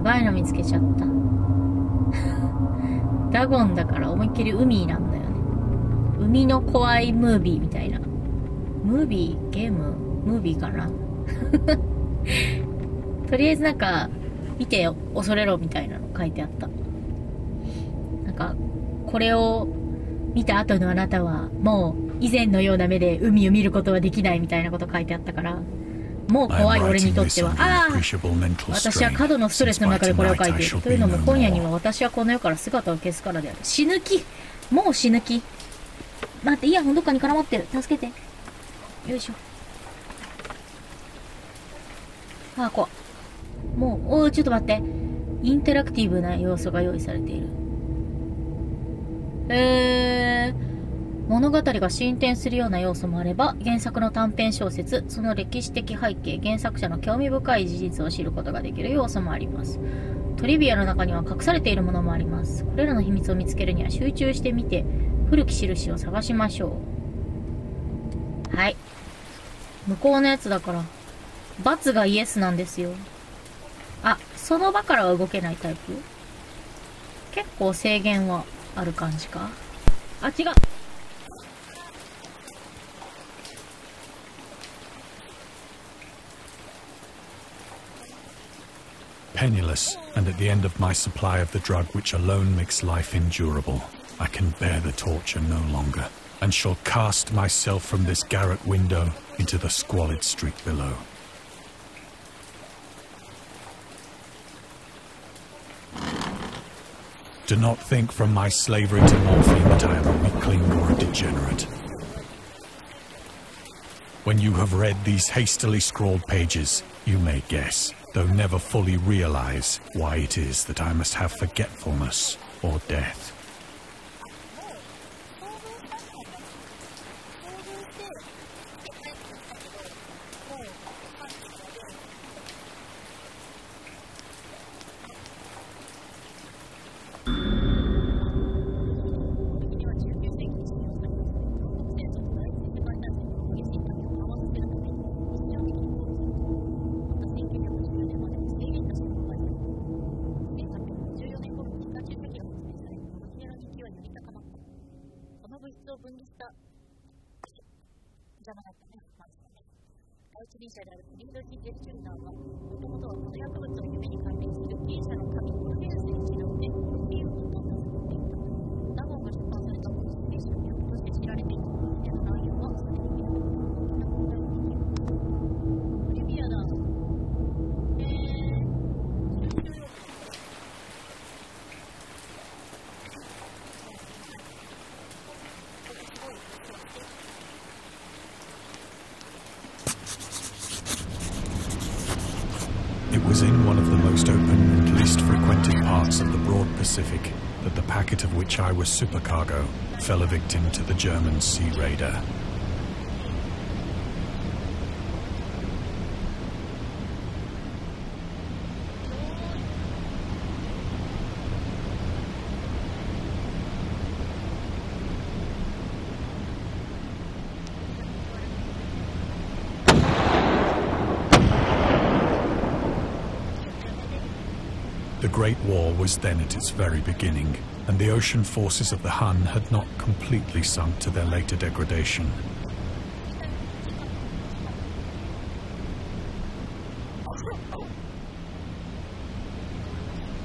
ばいの見つけちゃった。ダゴンだから思いっきり海なんだよね。海の怖いムービーみたいな。ムービーゲームムービーかなとりあえずなんか、見てよ、恐れろみたいなの書いてあった。なんか、これを見た後のあなたは、もう以前のような目で海を見ることはできないみたいなこと書いてあったから、もう怖い俺にとっては、私は過度のストレスの中でこれを書いている。というのも今夜には私はこの世から姿を消すからである。死ぬ気。もう死ぬ気。待って、イヤホンどっかに絡まってる。助けて。よいしょ。あ、怖っ。もう、ちょっと待って。インタラクティブな要素が用意されている。物語が進展するような要素もあれば、原作の短編小説、その歴史的背景、原作者の興味深い事実を知ることができる要素もあります。トリビアの中には隠されているものもあります。これらの秘密を見つけるには集中してみて、古き印を探しましょう。はい。向こうのやつだから、×がイエスなんですよ。あ、その場からは動けないタイプ？結構制限はある感じか？あ、違う。Penniless, and at the end of my supply of the drug which alone makes life endurable, I can bear the torture no longer, and shall cast myself from this garret window into the squalid street below. Do not think from my slavery to morphine that I am a weakling or a degenerate. When you have read these hastily scrawled pages, you may guess, though never fully realize, why it is that I must have forgetfulness or death. It was in one of the most open and least frequented parts of the broad Pacific that the packet of which I was supercargo fell a victim to the German sea raider. The Great War was then at its very beginning, and the ocean forces of the Hun had not completely sunk to their later degradation.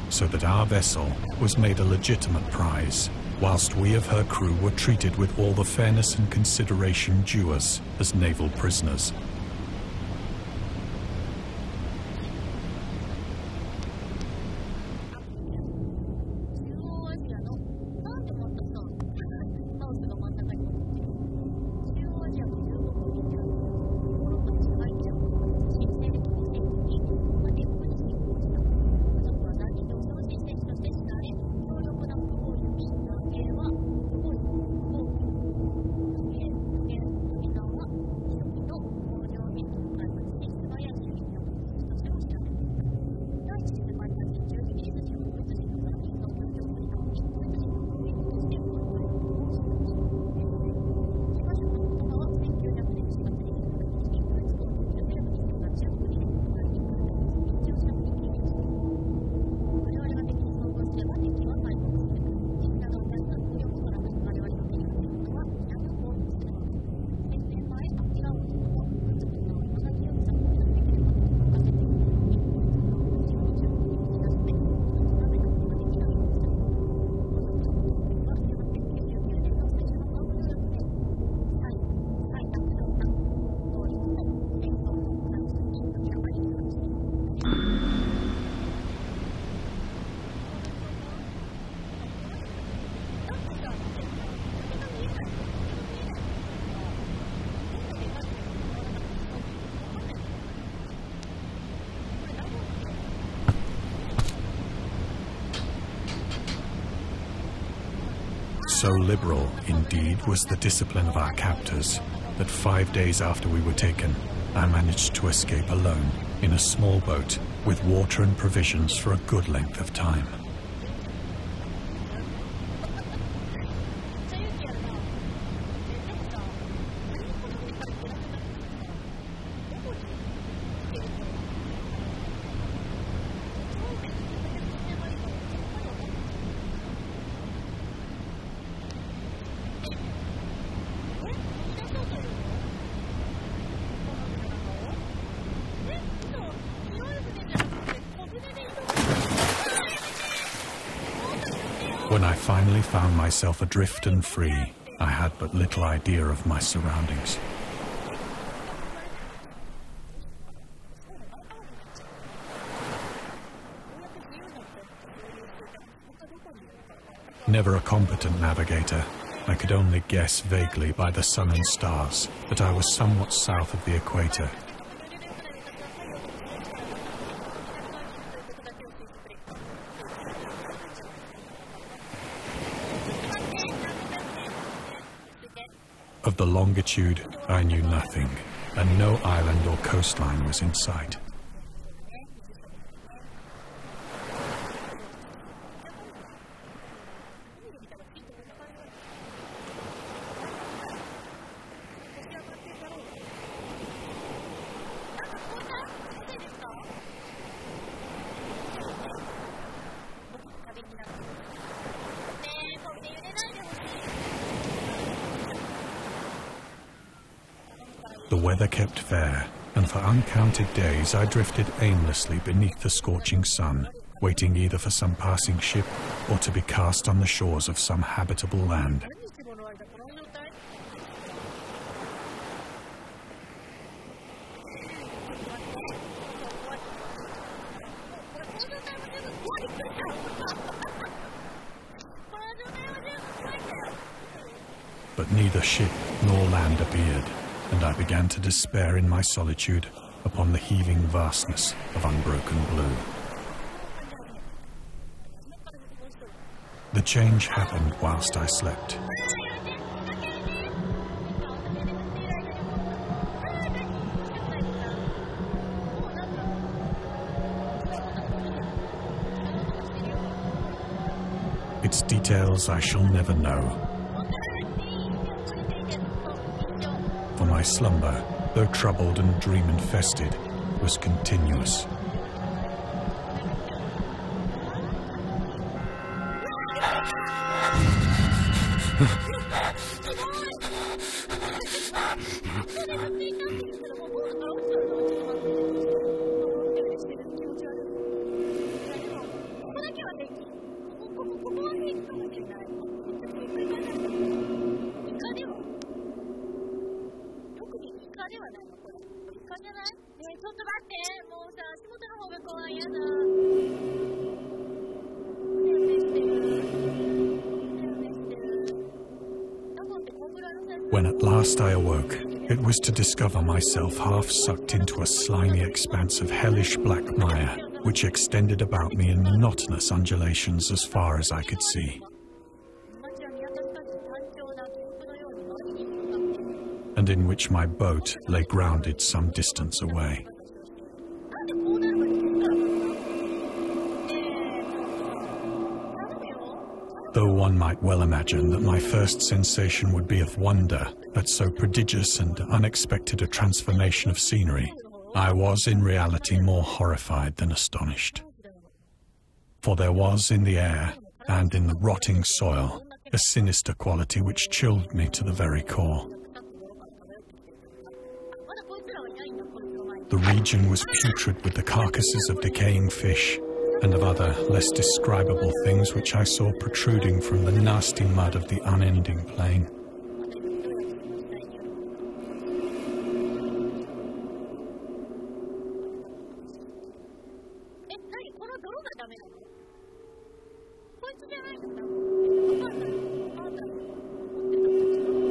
So that our vessel was made a legitimate prize, whilst we of her crew were treated with all the fairness and consideration due us as naval prisoners. So liberal, indeed, was the discipline of our captors that 5 days after we were taken, I managed to escape alone in a small boat with water and provisions for a good length of time. When I finally found myself adrift and free, I had but little idea of my surroundings. Never a competent navigator, I could only guess vaguely by the sun and stars that I was somewhat south of the equator. Of the longitude, I knew nothing, and no island or coastline was in sight. The weather kept fair, and for uncounted days I drifted aimlessly beneath the scorching sun, waiting either for some passing ship or to be cast on the shores of some habitable land. But neither ship nor land appeared, and I began to despair in my solitude upon the heaving vastness of unbroken blue. The change happened whilst I slept. Its details I shall never know. For my slumber, though troubled and dream-infested, was continuous. When at last I awoke, it was to discover myself half sucked into a slimy expanse of hellish black mire, which extended about me in monotonous undulations as far as I could see. And in which my boat lay grounded some distance away. Though one might well imagine that my first sensation would be of wonder at so prodigious and unexpected a transformation of scenery, I was in reality more horrified than astonished. For there was in the air and in the rotting soil a sinister quality which chilled me to the very core. The region was putrid with the carcasses of decaying fish and of other, less describable things which I saw protruding from the nasty mud of the unending plain.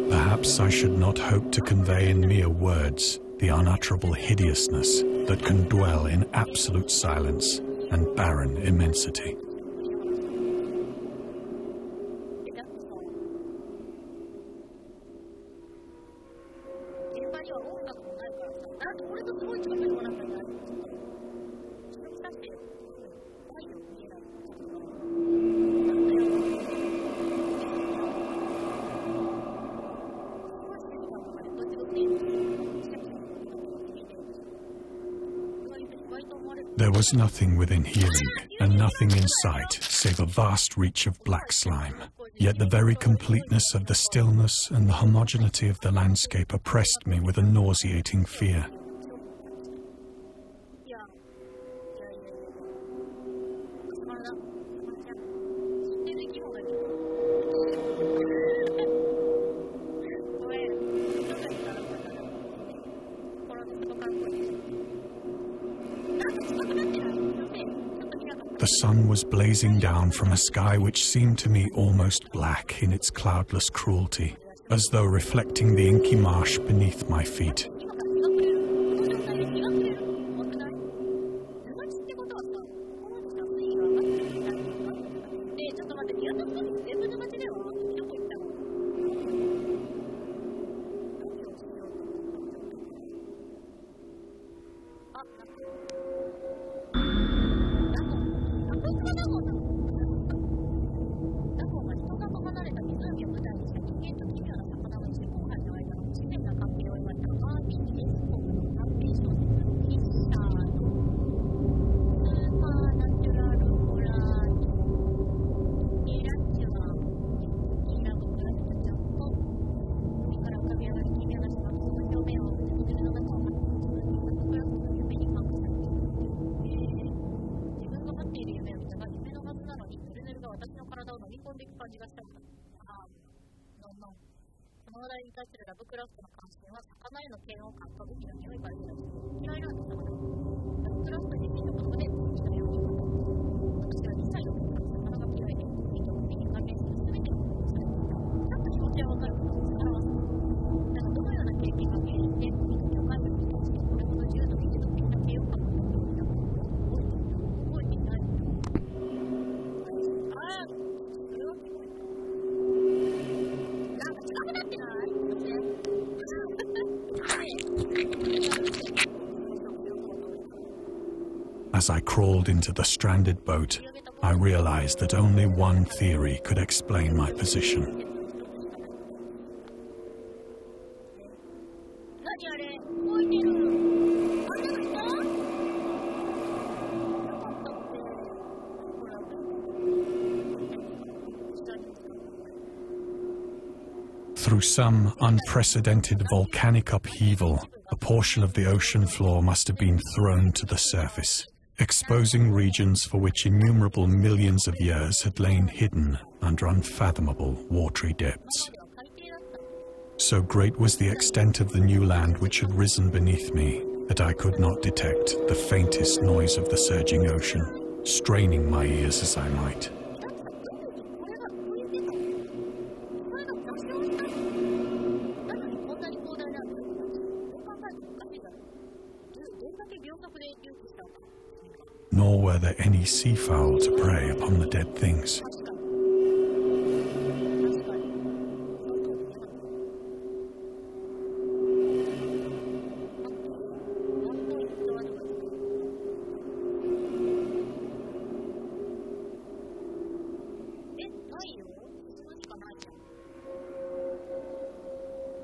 Perhaps I should not hope to convey in mere words the unutterable hideousness that can dwell in absolute silence and barren immensity. There was nothing within hearing, and nothing in sight, save a vast reach of black slime. Yet the very completeness of the stillness and the homogeneity of the landscape oppressed me with a nauseating fear. The sun was blazing down from a sky which seemed to me almost black in its cloudless cruelty, as though reflecting the inky marsh beneath my feet. As I crawled into the stranded boat, I realized that only one theory could explain my position. Through some unprecedented volcanic upheaval, a portion of the ocean floor must have been thrown to the surface, exposing regions for which innumerable millions of years had lain hidden under unfathomable watery depths. So great was the extent of the new land which had risen beneath me that I could not detect the faintest noise of the surging ocean, straining my ears as I might. Nor were there any seafowl to prey upon the dead things.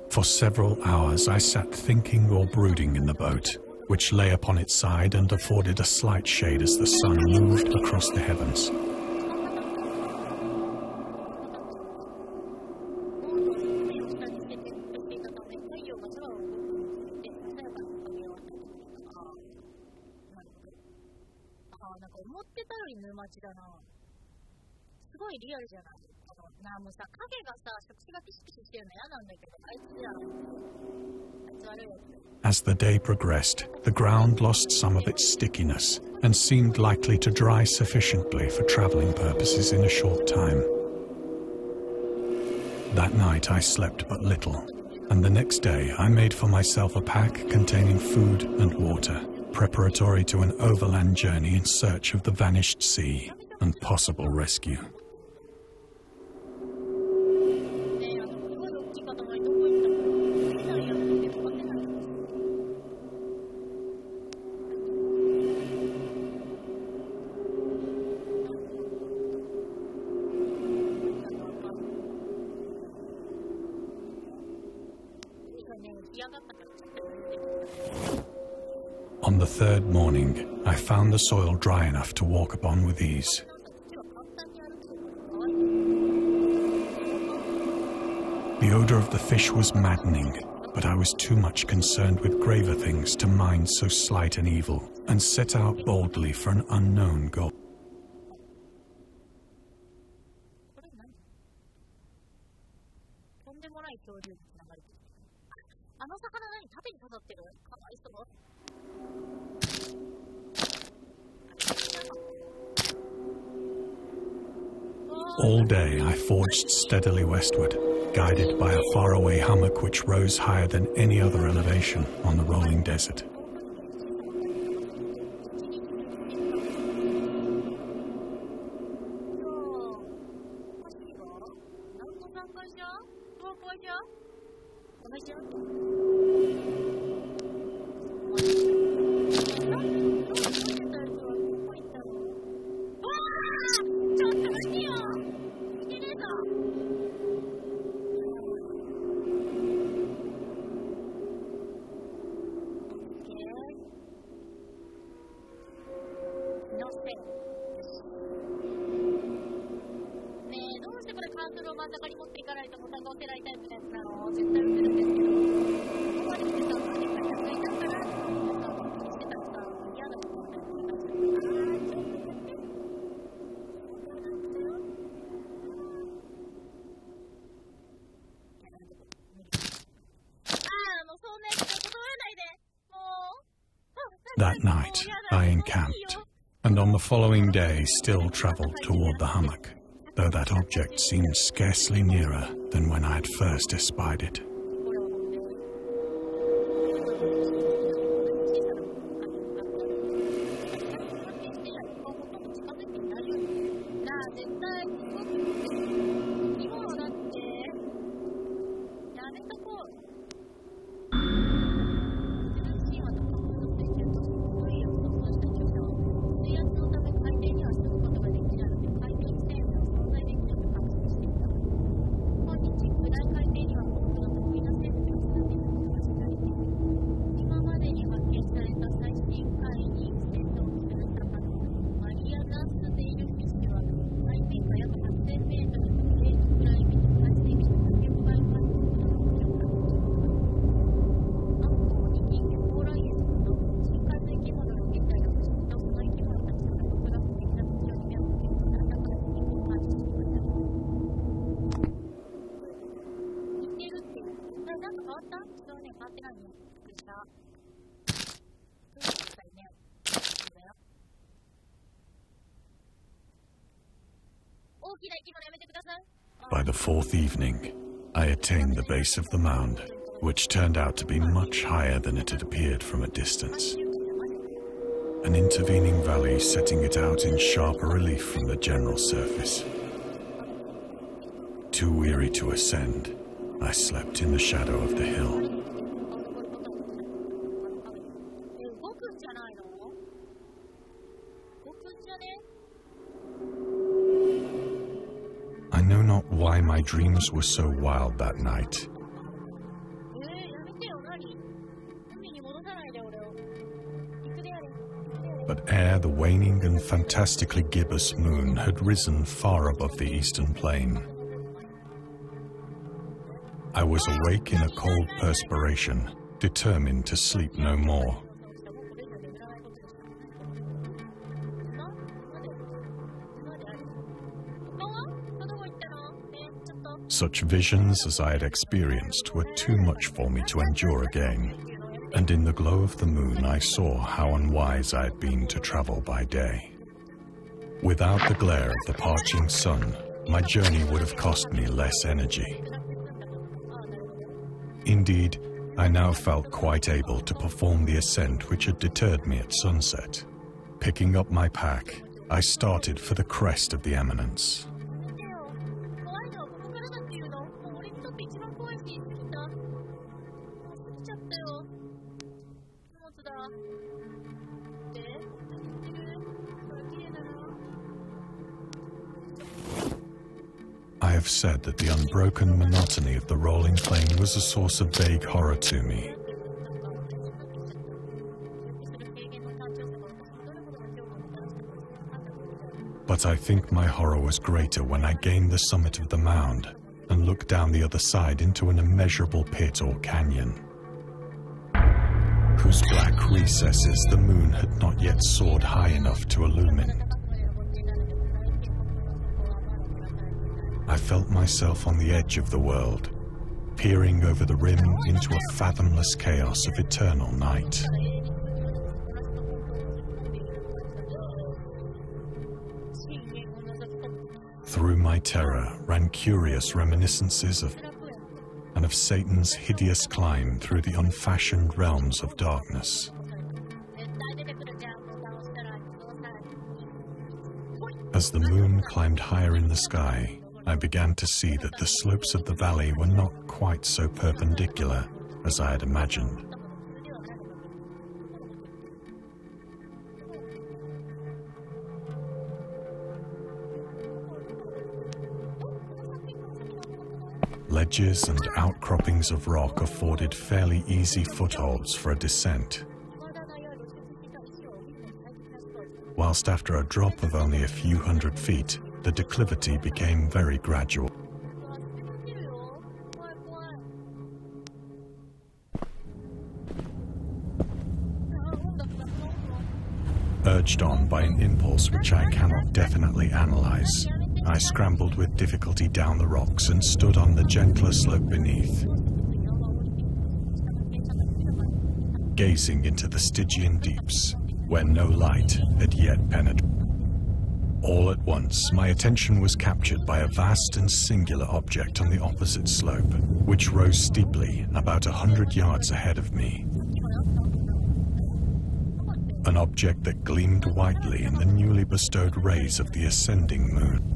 For several hours I sat thinking or brooding in the boat, which lay upon its side and afforded a slight shade as the sun moved across the heavens. As the day progressed, the ground lost some of its stickiness and seemed likely to dry sufficiently for traveling purposes in a short time. That night I slept but little, and the next day I made for myself a pack containing food and water, preparatory to an overland journey in search of the vanished sea and possible rescue. On the third morning, I found the soil dry enough to walk upon with ease. The odor of the fish was maddening, but I was too much concerned with graver things to mind so slight an evil, and set out boldly for an unknown goal. あの魚何縦に刺さってる？かわいそう。All day I forged steadily westward, guided by a faraway hummock which rose higher than any other elevation on the rolling desert. That night, I encamped, and on the following day still travelled toward the hummock, though that object seemed scarcely nearer than when I had first espied it. By the fourth evening, I attained the base of the mound, which turned out to be much higher than it had appeared from a distance. An intervening valley setting it out in sharper relief from the general surface. Too weary to ascend, I slept in the shadow of the hill. I know not why my dreams were so wild that night. But ere the waning and fantastically gibbous moon had risen far above the eastern plain, I was awake in a cold perspiration, determined to sleep no more. Such visions as I had experienced were too much for me to endure again, and in the glow of the moon I saw how unwise I had been to travel by day. Without the glare of the parching sun, my journey would have cost me less energy. Indeed, I now felt quite able to perform the ascent which had deterred me at sunset. Picking up my pack, I started for the crest of the eminence. I have said that the unbroken monotony of the rolling plain was a source of vague horror to me. But I think my horror was greater when I gained the summit of the mound and looked down the other side into an immeasurable pit or canyon, whose black recesses the moon had not yet soared high enough to illumine. I felt myself on the edge of the world, peering over the rim into a fathomless chaos of eternal night. Through my terror ran curious reminiscences of Satan's hideous climb through the unfashioned realms of darkness. As the moon climbed higher in the sky, I began to see that the slopes of the valley were not quite so perpendicular as I had imagined. Ledges and outcroppings of rock afforded fairly easy footholds for a descent, whilst after a drop of only a few hundred feet, the declivity became very gradual. Urged on by an impulse which I cannot definitely analyze, I scrambled with difficulty down the rocks and stood on the gentler slope beneath, gazing into the Stygian deeps, where no light had yet penetrated. All at once, my attention was captured by a vast and singular object on the opposite slope, which rose steeply about 100 yards ahead of me. An object that gleamed whitely in the newly bestowed rays of the ascending moon.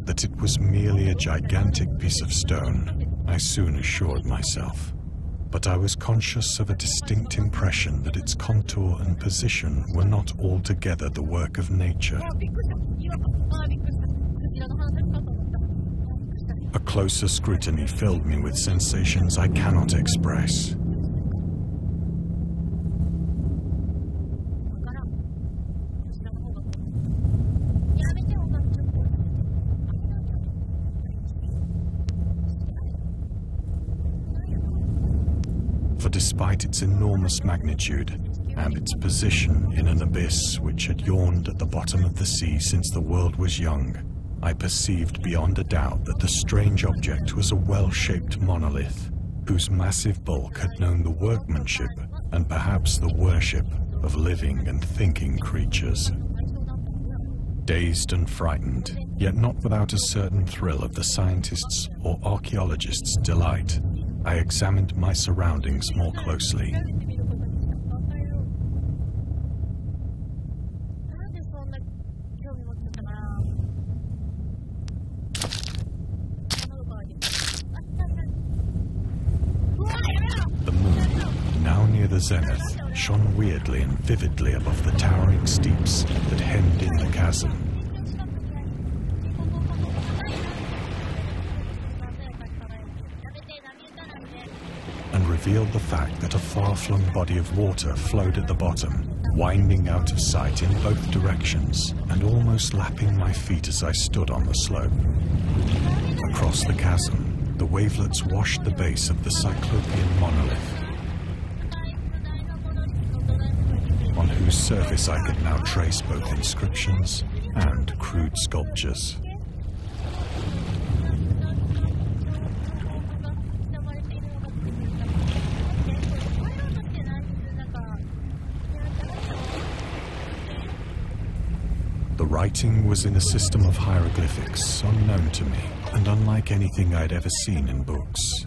That it was merely a gigantic piece of stone, I soon assured myself. But I was conscious of a distinct impression that its contour and position were not altogether the work of nature. A closer scrutiny filled me with sensations I cannot express. For despite its enormous magnitude and its position in an abyss which had yawned at the bottom of the sea since the world was young, I perceived beyond a doubt that the strange object was a well-shaped monolith, whose massive bulk had known the workmanship and perhaps the worship of living and thinking creatures. Dazed and frightened, yet not without a certain thrill of the scientist's or archaeologist's delight, I examined my surroundings more closely. The moon, now near the zenith, shone weirdly and vividly above the towering steeps that hemmed in the chasm. And revealed the fact that a far-flung body of water flowed at the bottom, winding out of sight in both directions and almost lapping my feet as I stood on the slope. Across the chasm, the wavelets washed the base of the Cyclopean monolith, on whose surface I could now trace both inscriptions and crude sculptures. The writing was in a system of hieroglyphics unknown to me and unlike anything I'd ever seen in books.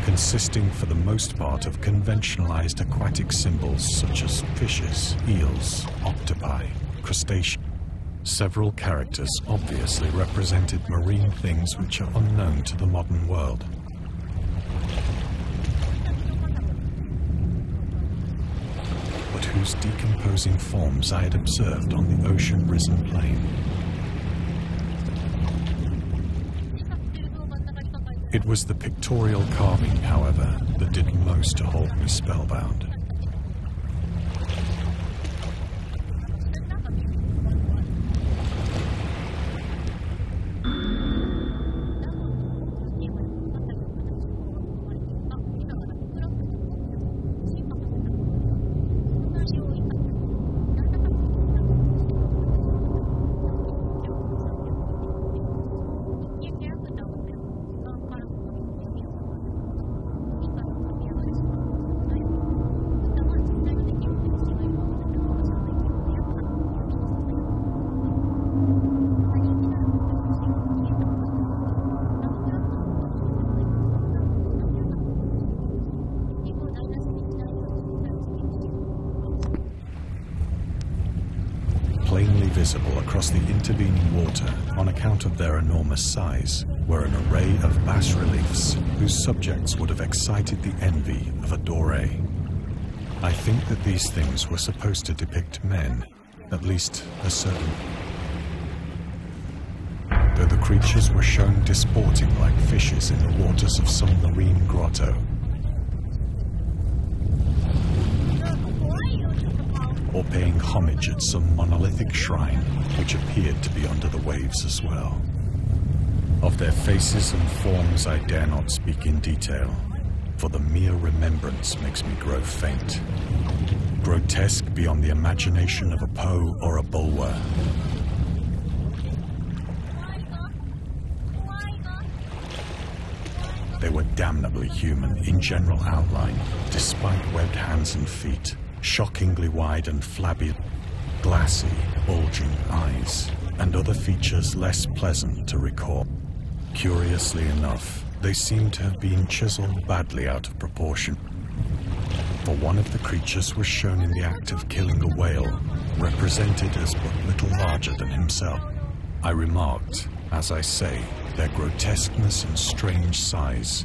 Consisting for the most part of conventionalized aquatic symbols such as fishes, eels, octopi, crustaceans, Several characters obviously represented marine things which are unknown to the modern world. But whose decomposing forms I had observed on the ocean-risen plain. It was the pictorial carving, however, that did most to hold me spellbound. Plainly visible across the intervening water, on account of their enormous size, were an array of bas-reliefs whose subjects would have excited the envy of a doré. I think that these things were supposed to depict men, at least a certain. Though the creatures were shown disporting like fishes in the waters of some marine grotto, or paying homage at some monolithic shrine which appeared to be under the waves as well. Of their faces and forms I dare not speak in detail, for the mere remembrance makes me grow faint. Grotesque beyond the imagination of a Poe or a Bulwer. They were damnably human in general outline, despite webbed hands and feet, shockingly wide and flabby, glassy, bulging eyes, and other features less pleasant to recall. Curiously enough, they seemed to have been chiseled badly out of proportion, for one of the creatures was shown in the act of killing a whale, represented as but little larger than himself. I remarked, as I say, their grotesqueness and strange size,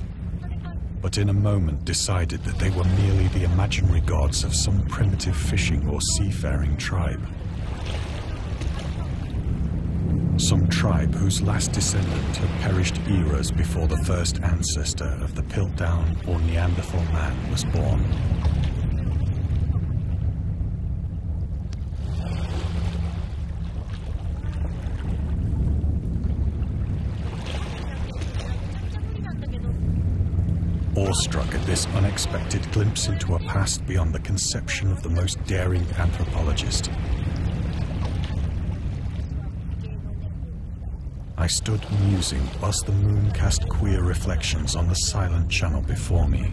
but in a moment decided that they were merely the imaginary gods of some primitive fishing or seafaring tribe. Some tribe whose last descendant had perished eras before the first ancestor of the Piltdown or Neanderthal man was born. Awestruck at this unexpected glimpse into a past beyond the conception of the most daring anthropologist, I stood musing whilst the moon cast queer reflections on the silent channel before me.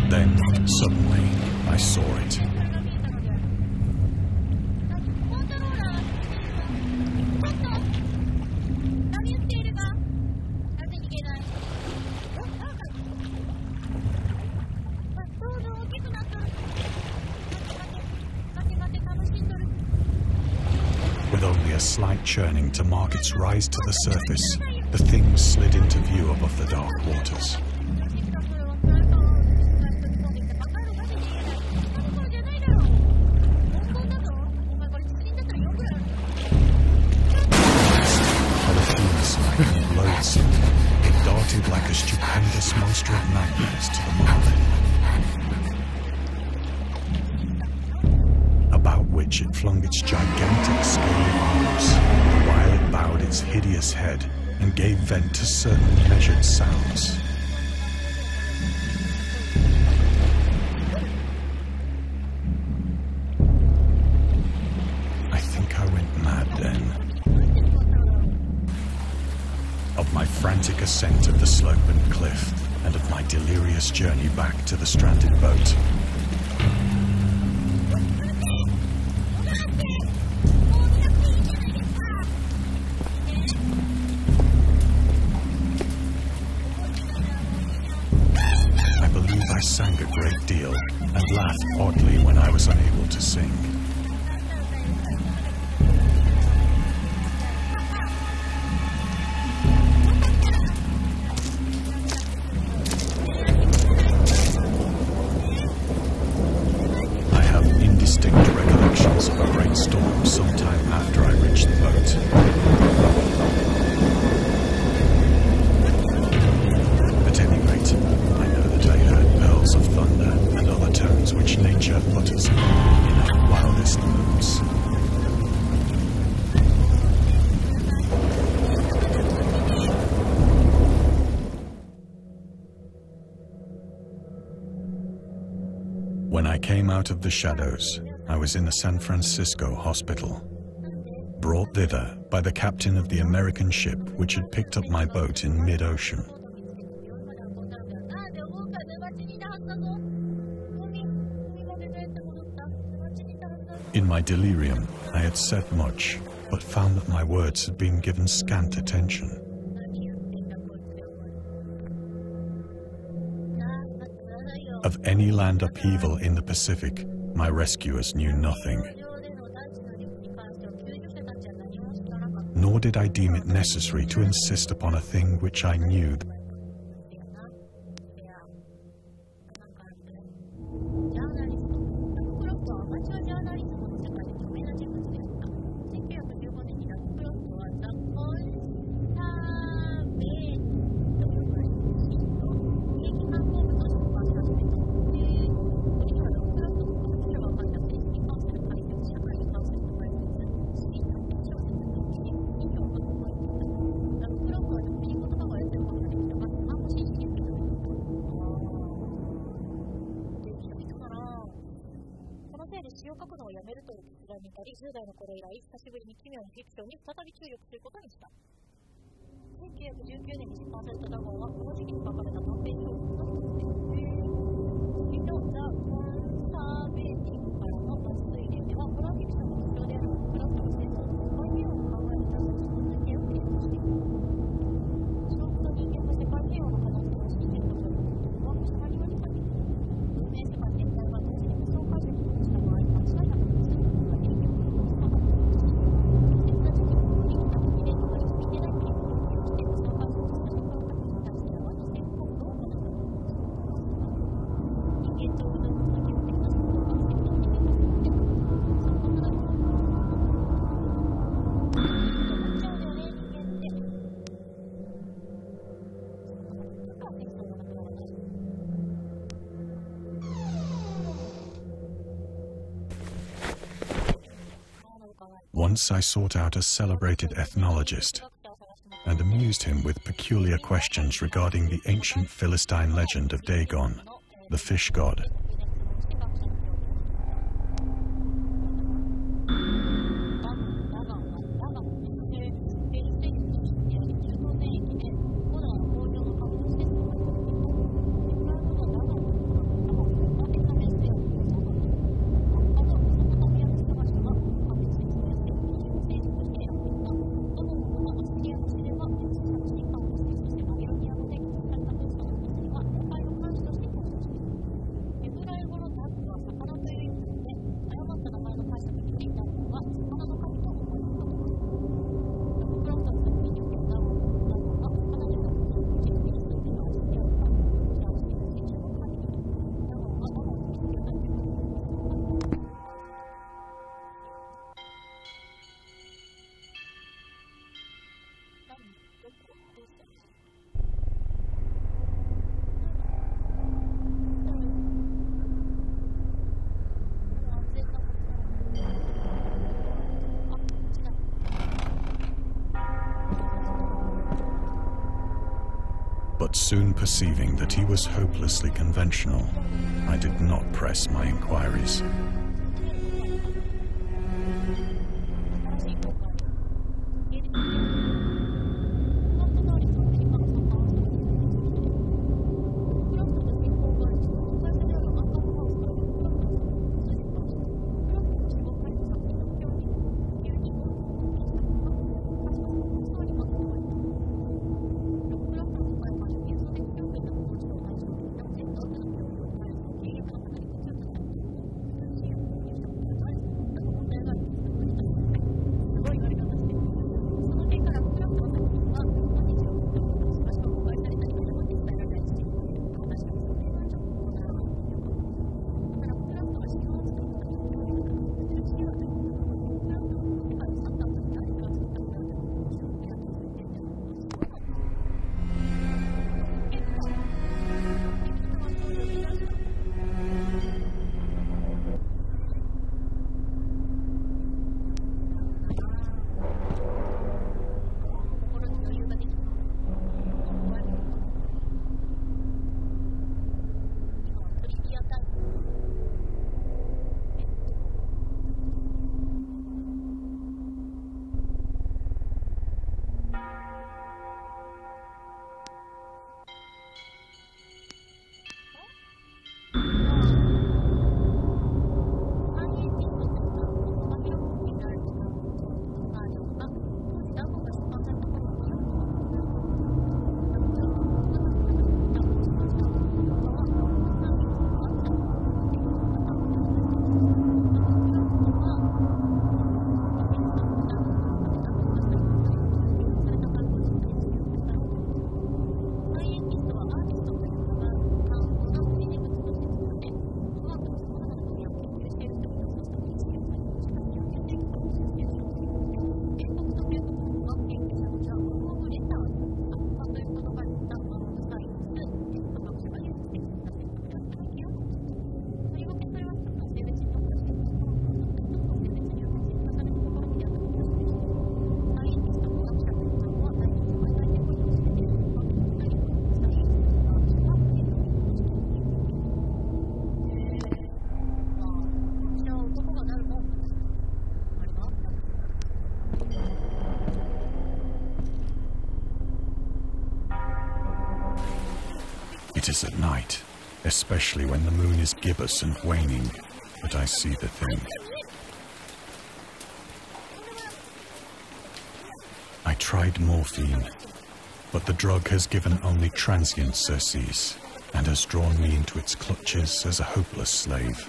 Then, suddenly, I saw it. With only a slight churning to mark its rise to the surface, the thing slid into view above the dark waters. Polyphemus-like and loathsome, it darted like a stupendous monster of nightmares to the mind, about which it flung its gigantic scaly arms, while it bowed its hideous head and gave vent to certain measured sounds. I think I went mad then. Of my frantic ascent of the slope and cliff, and of my delirious journey back to the stranded boat. I sang a great deal and laughed oddly when I was unable to sing. When I came out of the shadows, I was in a San Francisco hospital, brought thither by the captain of the American ship which had picked up my boat in mid-ocean. In my delirium, I had said much, but found that my words had been given scant attention. Of any land upheaval in the Pacific, my rescuers knew nothing. Nor did I deem it necessary to insist upon a thing which I knew.10代の頃以来、久しぶりに奇妙なフィクションに再び注力することにした。1919年に出版されたダゴンは、この時期に書かれた短編小説の一つです。次のザ・コンサーベーティブからの抜粋では、ホラーフィクションの基調であるクラフトの生存、世界平和の考えに対する自分の意見を提供している。小国の人間が世界平和の可能性を信じることを言うのは、シナリオに限る。運命世界全体が同時に無双解釈をした場合、間違いなく見つかることができる。Once I sought out a celebrated ethnologist and amused him with peculiar questions regarding the ancient Philistine legend of Dagon, the fish god. But soon perceiving that he was hopelessly conventional, I did not press my inquiries. It is at night, especially when the moon is gibbous and waning, that I see the thing. I tried morphine, but the drug has given only transient surcease and has drawn me into its clutches as a hopeless slave.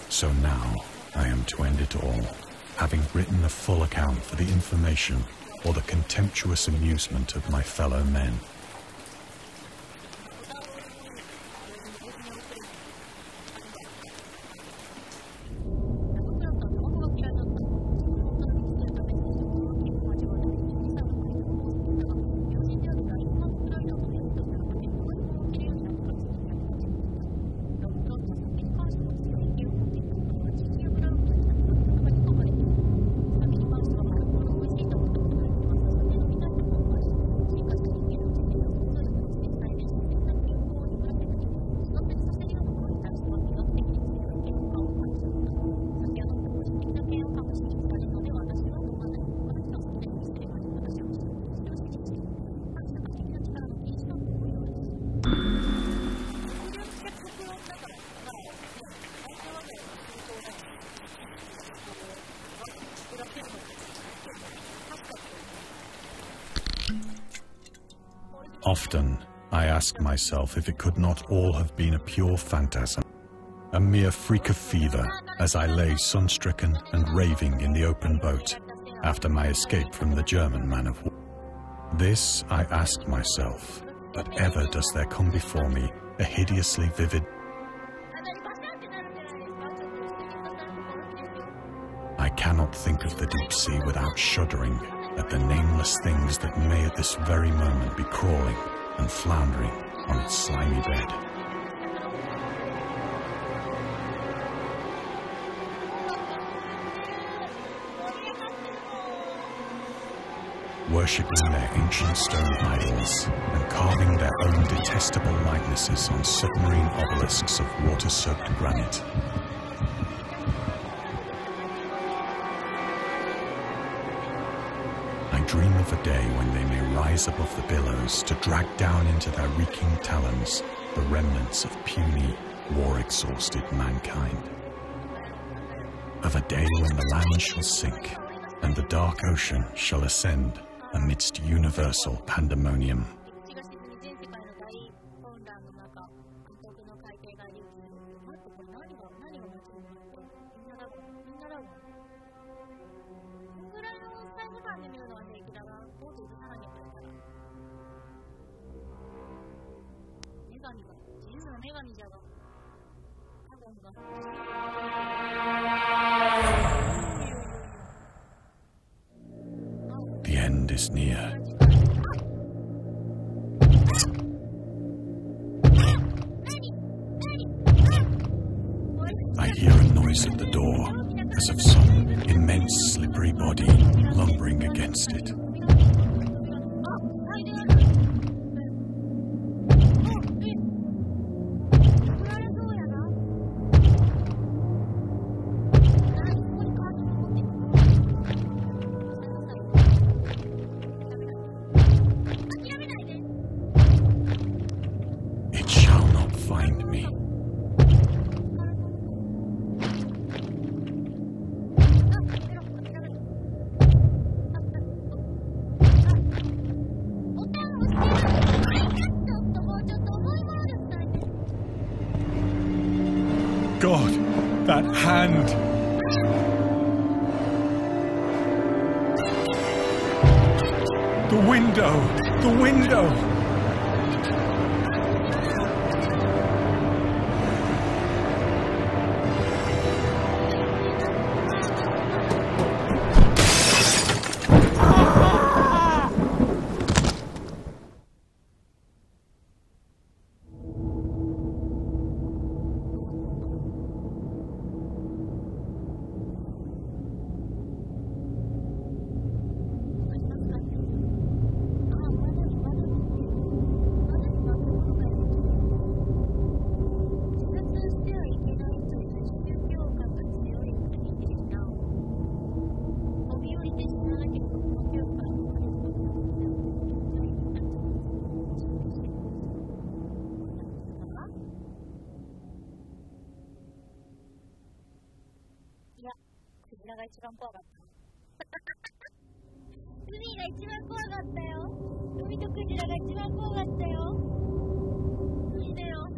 So now I am to end it all, having written a full account for the information or the contemptuous amusement of my fellow men. Often, I ask myself if it could not all have been a pure phantasm, a mere freak of fever as I lay sun-stricken and raving in the open boat after my escape from the German man of war. This I ask myself, but ever does there come before me a hideously vivid. I cannot think of the deep sea without shuddering at the nameless things that may at this very moment be crawling and floundering on its slimy bed. Worshipping their ancient stone idols and carving their own detestable likenesses on submarine obelisks of water-soaked granite. I dream of a day when they may rise above the billows to drag down into their reeking talons the remnants of puny, war-exhausted mankind. Of a day when the land shall sink and the dark ocean shall ascend amidst universal pandemonium. The end is near. I hear a noise at the door, as of some immense slippery body lumbering against it. God, that hand! The window! The window! 一番怖かった。海が一番怖かったよ。海とクジラが一番怖かったよ。海だよ。